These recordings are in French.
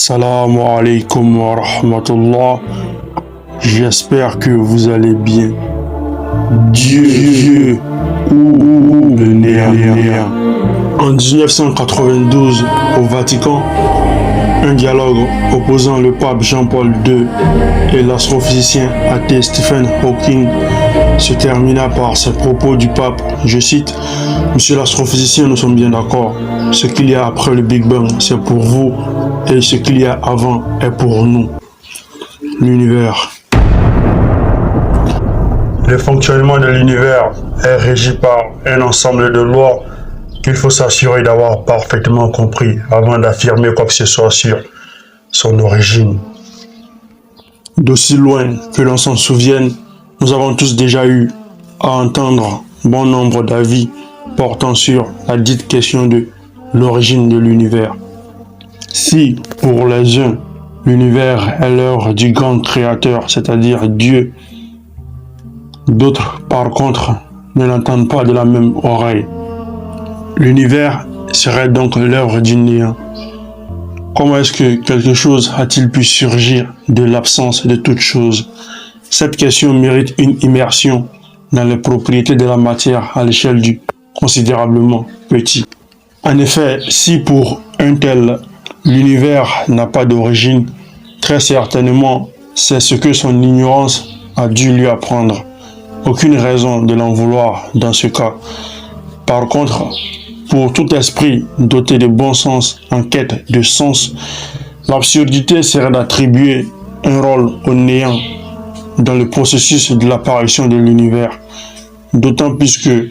Assalamu alaikum wa rahmatullah. J'espère que vous allez bien. Dieu ou le néant. En 1992, au Vatican, un dialogue opposant le pape Jean-Paul II et l'astrophysicien athée Stephen Hawking se termina par ces propos du pape, je cite: « Monsieur l'astrophysicien, nous sommes bien d'accord. Ce qu'il y a après le Big Bang, c'est pour vous, et ce qu'il y a avant est pour nous. » L'univers. Le fonctionnement de l'univers est régi par un ensemble de lois qu'il faut s'assurer d'avoir parfaitement compris avant d'affirmer quoi que ce soit sur son origine. D'aussi loin que l'on s'en souvienne, nous avons tous déjà eu à entendre bon nombre d'avis portant sur la dite question de l'origine de l'univers. Si, pour les uns, l'univers est l'œuvre du grand créateur, c'est-à-dire Dieu, d'autres, par contre, ne l'entendent pas de la même oreille. L'univers serait donc l'œuvre du néant. Comment est-ce que quelque chose a-t-il pu surgir de l'absence de toute chose? Cette question mérite une immersion dans les propriétés de la matière à l'échelle du considérablement petit. En effet, si pour un tel, l'univers n'a pas d'origine, très certainement, c'est ce que son ignorance a dû lui apprendre. Aucune raison de l'en vouloir dans ce cas. Par contre, pour tout esprit doté de bon sens en quête de sens, l'absurdité serait d'attribuer un rôle au néant dans le processus de l'apparition de l'univers. D'autant plus que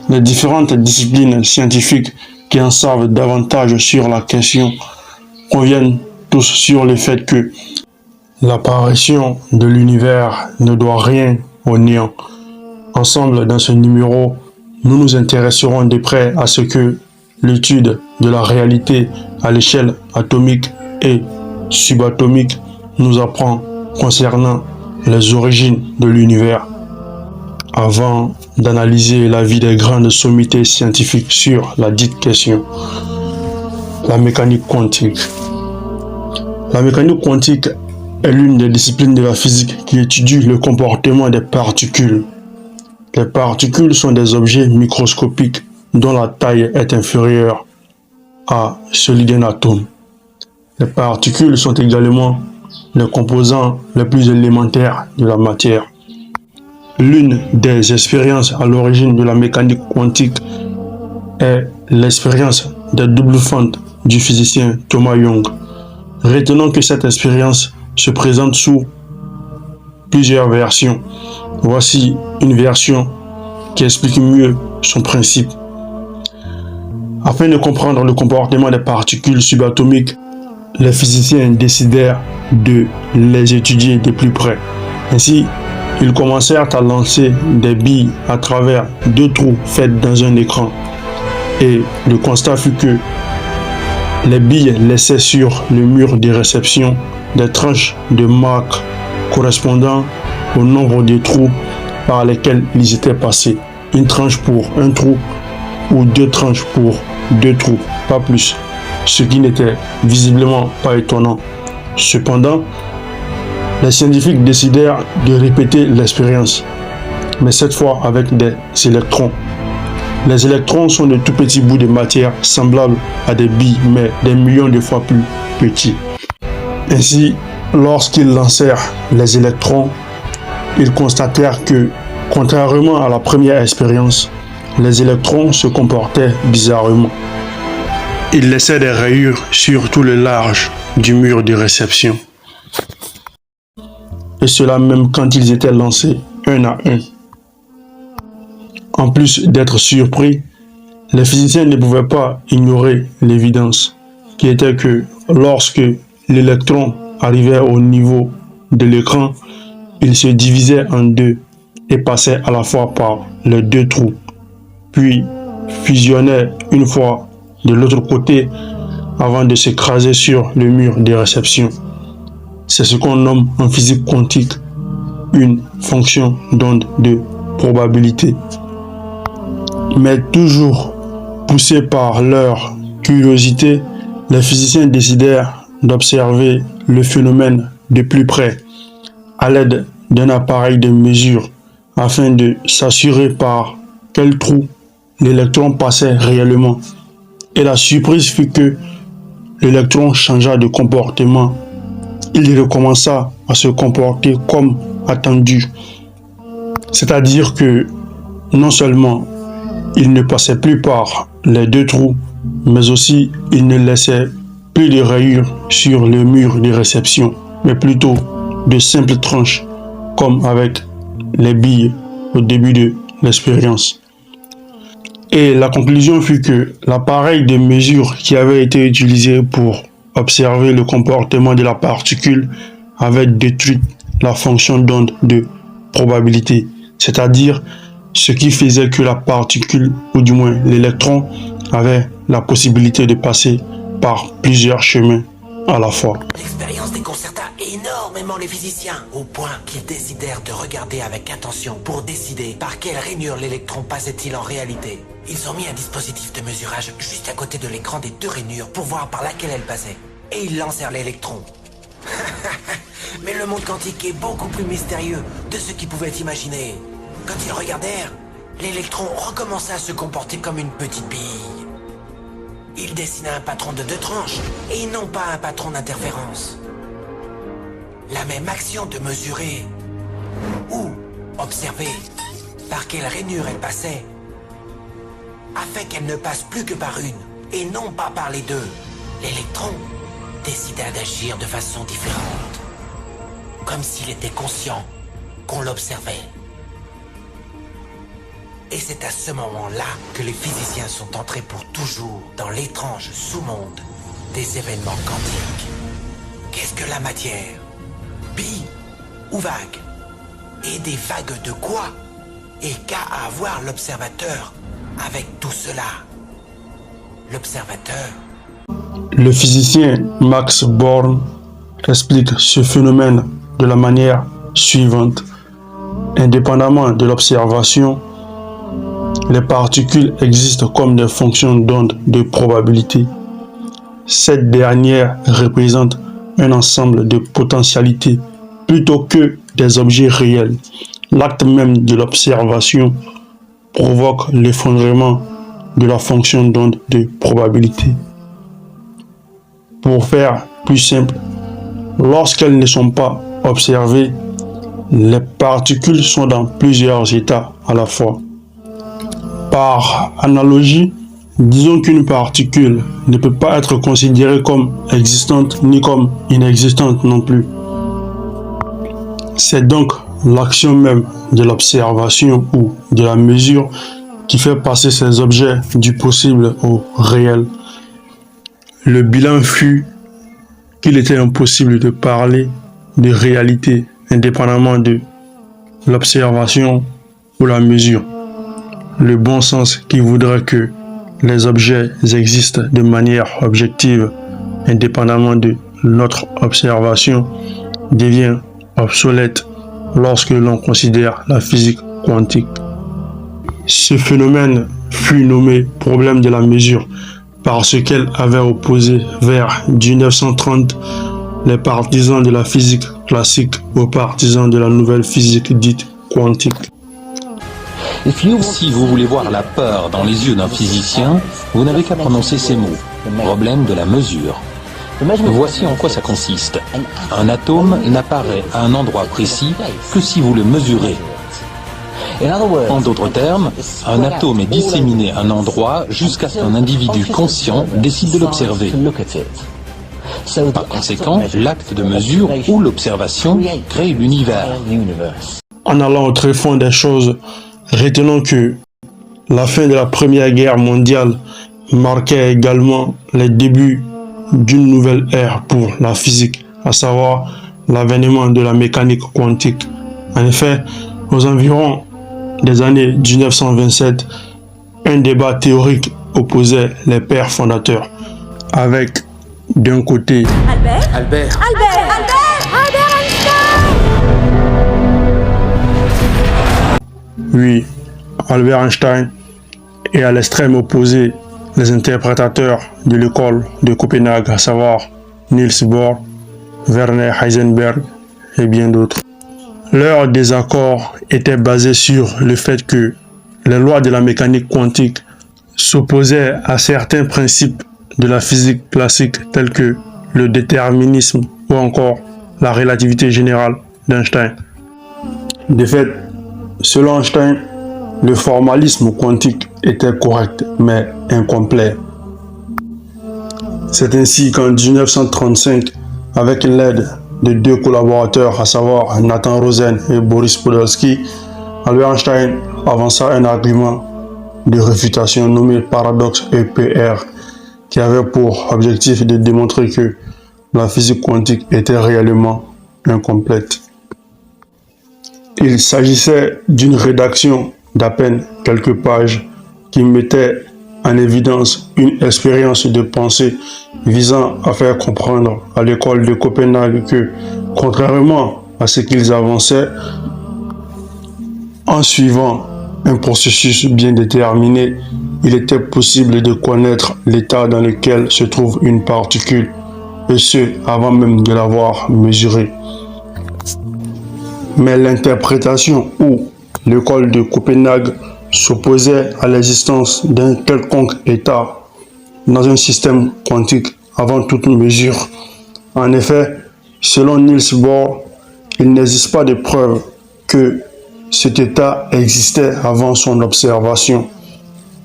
les différentes disciplines scientifiques qui en savent davantage sur la question conviennent tous sur le fait que l'apparition de l'univers ne doit rien au néant. Ensemble, dans ce numéro, nous nous intéresserons de près à ce que l'étude de la réalité à l'échelle atomique et subatomique nous apprend concernant les origines de l'univers. Avant d'analyser l'avis des grandes sommités scientifiques sur la dite question, la mécanique quantique. La mécanique quantique est l'une des disciplines de la physique qui étudie le comportement des particules. Les particules sont des objets microscopiques dont la taille est inférieure à celui d'un atome. Les particules sont également les composants les plus élémentaires de la matière. L'une des expériences à l'origine de la mécanique quantique est l'expérience des doubles fentes du physicien Thomas Young. Retenons que cette expérience se présente sous plusieurs versions. Voici une version qui explique mieux son principe. Afin de comprendre le comportement des particules subatomiques, les physiciens décidèrent de les étudier de plus près. Ainsi, ils commencèrent à lancer des billes à travers deux trous faits dans un écran. Et le constat fut que les billes laissaient sur le mur de réception des tranches de marque correspondant au nombre de trous par lesquels ils étaient passés. Une tranche pour un trou ou deux tranches pour deux trous, pas plus. Ce qui n'était visiblement pas étonnant. Cependant, les scientifiques décidèrent de répéter l'expérience, mais cette fois avec des électrons. Les électrons sont de tout petits bouts de matière semblables à des billes, mais des millions de fois plus petits. Ainsi, lorsqu'ils lancèrent les électrons, ils constatèrent que, contrairement à la première expérience, les électrons se comportaient bizarrement. Ils laissaient des rayures sur tout le large du mur de réception. Et cela même quand ils étaient lancés un à un. En plus d'être surpris, les physiciens ne pouvaient pas ignorer l'évidence, qui était que lorsque l'électron arrivait au niveau de l'écran, il se divisait en deux et passait à la fois par les deux trous, puis fusionnait une fois de l'autre côté avant de s'écraser sur le mur de réception. C'est ce qu'on nomme en physique quantique une fonction d'onde de probabilité. Mais toujours poussés par leur curiosité, les physiciens décidèrent d'observer le phénomène de plus près à l'aide d'un appareil de mesure afin de s'assurer par quel trou l'électron passait réellement. Et la surprise fut que l'électron changea de comportement. Il recommença à se comporter comme attendu. C'est-à-dire que non seulement il ne passait plus par les deux trous, mais aussi il ne laissait plus de rayures sur le mur de réception, mais plutôt de simples tranches, comme avec les billes au début de l'expérience. Et la conclusion fut que l'appareil de mesure qui avait été utilisé pour observer le comportement de la particule avait détruit la fonction d'onde de probabilité, c'est-à-dire ce qui faisait que la particule, ou du moins l'électron, avait la possibilité de passer par plusieurs chemins à la fois. L'expérience déconcerta énormément les physiciens, au point qu'ils décidèrent de regarder avec attention pour décider par quelle rainure l'électron passait-il en réalité. Ils ont mis un dispositif de mesurage juste à côté de l'écran des deux rainures pour voir par laquelle elle passait. Et ils lancèrent l'électron. Mais le monde quantique est beaucoup plus mystérieux de ce qu'ils pouvaient imaginer. Quand ils regardèrent, l'électron recommença à se comporter comme une petite bille. Il dessina un patron de deux tranches et non pas un patron d'interférence. La même action de mesurer ou observer par quelle rainure elle passait a fait qu'elle ne passe plus que par une et non pas par les deux. L'électron décida d'agir de façon différente, comme s'il était conscient qu'on l'observait. Et c'est à ce moment-là que les physiciens sont entrés pour toujours dans l'étrange sous-monde des événements quantiques. Qu'est-ce que la matière? Billes ou vagues? Et des vagues de quoi? Et qu'a à voir l'observateur avec tout cela? L'observateur. Le physicien Max Born explique ce phénomène de la manière suivante. Indépendamment de l'observation, les particules existent comme des fonctions d'onde de probabilité. Cette dernière représente un ensemble de potentialités plutôt que des objets réels. L'acte même de l'observation provoque l'effondrement de la fonction d'onde de probabilité. Pour faire plus simple, lorsqu'elles ne sont pas observées, les particules sont dans plusieurs états à la fois. Par analogie, disons qu'une particule ne peut pas être considérée comme existante ni comme inexistante non plus. C'est donc l'action même de l'observation ou de la mesure qui fait passer ces objets du possible au réel. Le bilan fut qu'il était impossible de parler de réalité indépendamment de l'observation ou la mesure. Le bon sens qui voudrait que les objets existent de manière objective indépendamment de notre observation devient obsolète lorsque l'on considère la physique quantique. Ce phénomène fut nommé problème de la mesure parce qu'elle avait opposé vers 1930 les partisans de la physique classique aux partisans de la nouvelle physique dite quantique. Si vous voulez voir la peur dans les yeux d'un physicien, vous n'avez qu'à prononcer ces mots. Problème de la mesure. Voici en quoi ça consiste. Un atome n'apparaît à un endroit précis que si vous le mesurez. En d'autres termes, un atome est disséminé à un endroit jusqu'à ce qu'un individu conscient décide de l'observer. Par conséquent, l'acte de mesure ou l'observation crée l'univers. En allant au tréfonds des choses, retenons que la fin de la Première Guerre mondiale marquait également les débuts d'une nouvelle ère pour la physique, à savoir l'avènement de la mécanique quantique. En effet, aux environs des années 1927, un débat théorique opposait les pères fondateurs, avec d'un côté Albert oui, Albert Einstein, et à l'extrême opposé, les interprétateurs de l'école de Copenhague, à savoir Niels Bohr, Werner Heisenberg et bien d'autres. Leur désaccord était basé sur le fait que les lois de la mécanique quantique s'opposaient à certains principes de la physique classique tels que le déterminisme ou encore la relativité générale d'Einstein. De fait, selon Einstein, le formalisme quantique était correct mais incomplet. C'est ainsi qu'en 1935, avec l'aide de deux collaborateurs, à savoir Nathan Rosen et Boris Podolsky, Albert Einstein avança un argument de réfutation nommé paradoxe EPR, qui avait pour objectif de démontrer que la physique quantique était réellement incomplète. Il s'agissait d'une rédaction d'à peine quelques pages qui mettait en évidence une expérience de pensée visant à faire comprendre à l'école de Copenhague que, contrairement à ce qu'ils avançaient, en suivant un processus bien déterminé, il était possible de connaître l'état dans lequel se trouve une particule, et ce, avant même de l'avoir mesurée. Mais l'interprétation où l'école de Copenhague s'opposait à l'existence d'un quelconque état dans un système quantique avant toute mesure. En effet, selon Niels Bohr, il n'existe pas de preuve que cet état existait avant son observation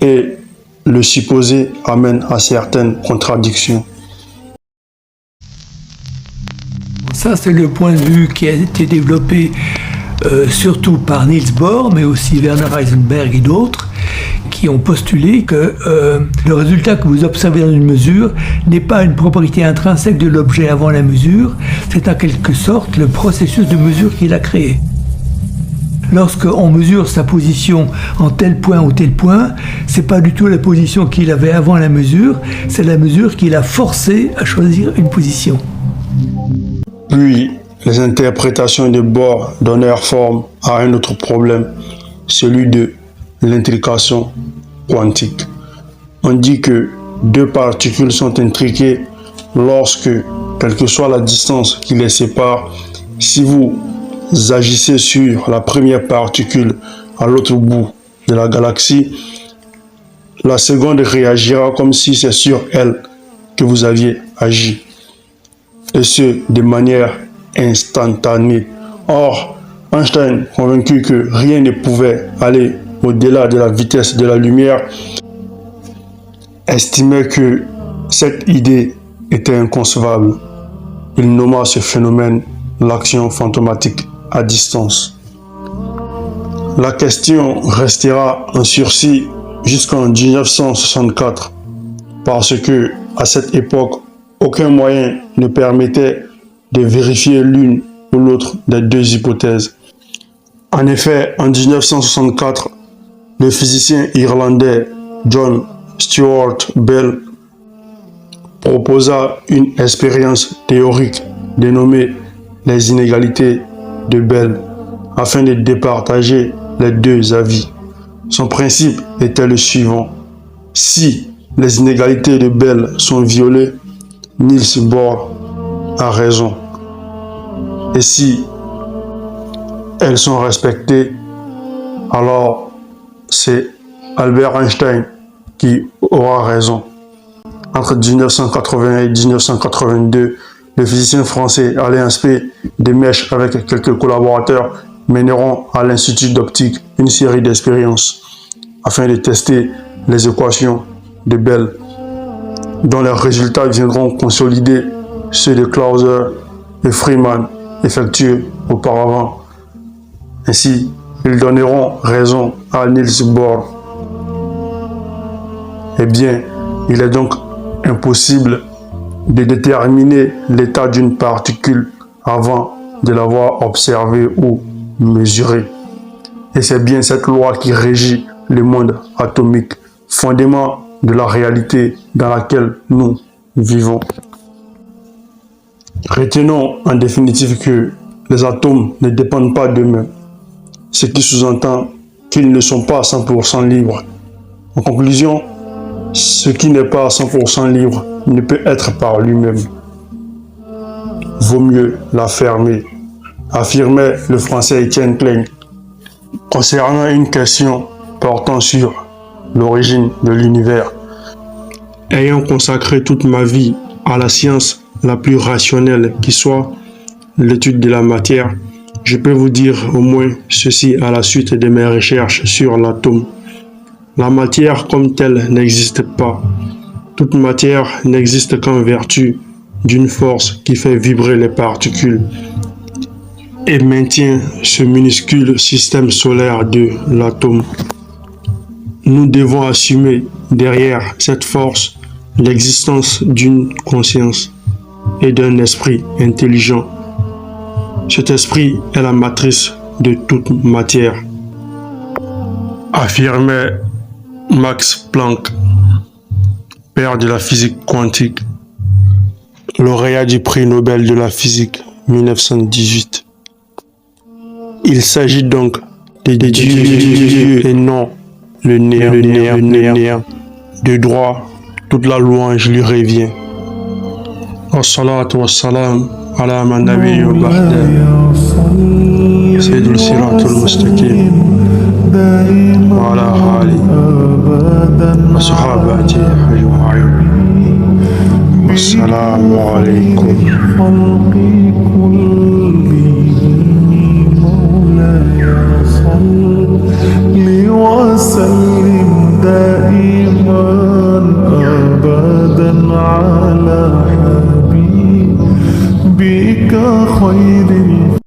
et le supposé amène à certaines contradictions. Ça, c'est le point de vue qui a été développé surtout par Niels Bohr, mais aussi Werner Heisenberg et d'autres, qui ont postulé que le résultat que vous observez dans une mesure n'est pas une propriété intrinsèque de l'objet avant la mesure, c'est en quelque sorte le processus de mesure qu'il a créé. Lorsqu'on mesure sa position en tel point ou tel point, c'est pas du tout la position qu'il avait avant la mesure, c'est la mesure qui l'a forcé à choisir une position. Puis, les interprétations de Bohr donnèrent forme à un autre problème, celui de l'intrication quantique. On dit que deux particules sont intriquées lorsque, quelle que soit la distance qui les sépare, si vous agissez sur la première particule à l'autre bout de la galaxie, la seconde réagira comme si c'est sur elle que vous aviez agi, et ce, de manière instantanée. Or, Einstein, convaincu que rien ne pouvait aller au-delà de la vitesse de la lumière, estimait que cette idée était inconcevable. Il nomma ce phénomène l'action fantomatique à distance. La question restera en sursis jusqu'en 1964 parce que, à cette époque, aucun moyen ne permettait de vérifier l'une ou l'autre des deux hypothèses. En effet, en 1964, le physicien irlandais John Stuart Bell proposa une expérience théorique dénommée les inégalités de Bell afin de départager les deux avis. Son principe était le suivant: si les inégalités de Bell sont violées, Niels Bohr a raison. Et si elles sont respectées, alors c'est Albert Einstein qui aura raison. Entre 1981 et 1982, le physicien français Alain Aspect Desmèches avec quelques collaborateurs mèneront à l'Institut d'optique une série d'expériences afin de tester les équations de Bell, dont les résultats viendront consolider ceux de Clauser et Freeman effectués auparavant. Ainsi, ils donneront raison à Niels Bohr. Eh bien, il est donc impossible de déterminer l'état d'une particule avant de l'avoir observée ou mesurée. Et c'est bien cette loi qui régit le monde atomique, fondement de la réalité dans laquelle nous vivons. Retenons en définitive que les atomes ne dépendent pas d'eux-mêmes, ce qui sous-entend qu'ils ne sont pas 100% libres. En conclusion, ce qui n'est pas 100% libre ne peut être par lui-même. vaut mieux la fermer, affirmait le Français Étienne Klein. Concernant une question portant sur l'origine de l'univers, ayant consacré toute ma vie à la science la plus rationnelle qui soit, l'étude de la matière, je peux vous dire au moins ceci à la suite de mes recherches sur l'atome. La matière comme telle n'existe pas. Toute matière n'existe qu'en vertu d'une force qui fait vibrer les particules et maintient ce minuscule système solaire de l'atome. Nous devons assumer derrière cette force l'existence d'une conscience et d'un esprit intelligent. Cet esprit est la matrice de toute matière, affirmait Max Planck, père de la physique quantique, lauréat du prix Nobel de la physique 1918. Il s'agit donc de Dieu et non le néant. De droit, toute la louange lui revient. Wassalatu wassalam ala man nabiyyu ba'da sayyidul siratul mustaqim wa ala alihi wa sahabatihi ajma'in. Wassalamu alaykum. وسلم دائما أبدا على حبيبك خير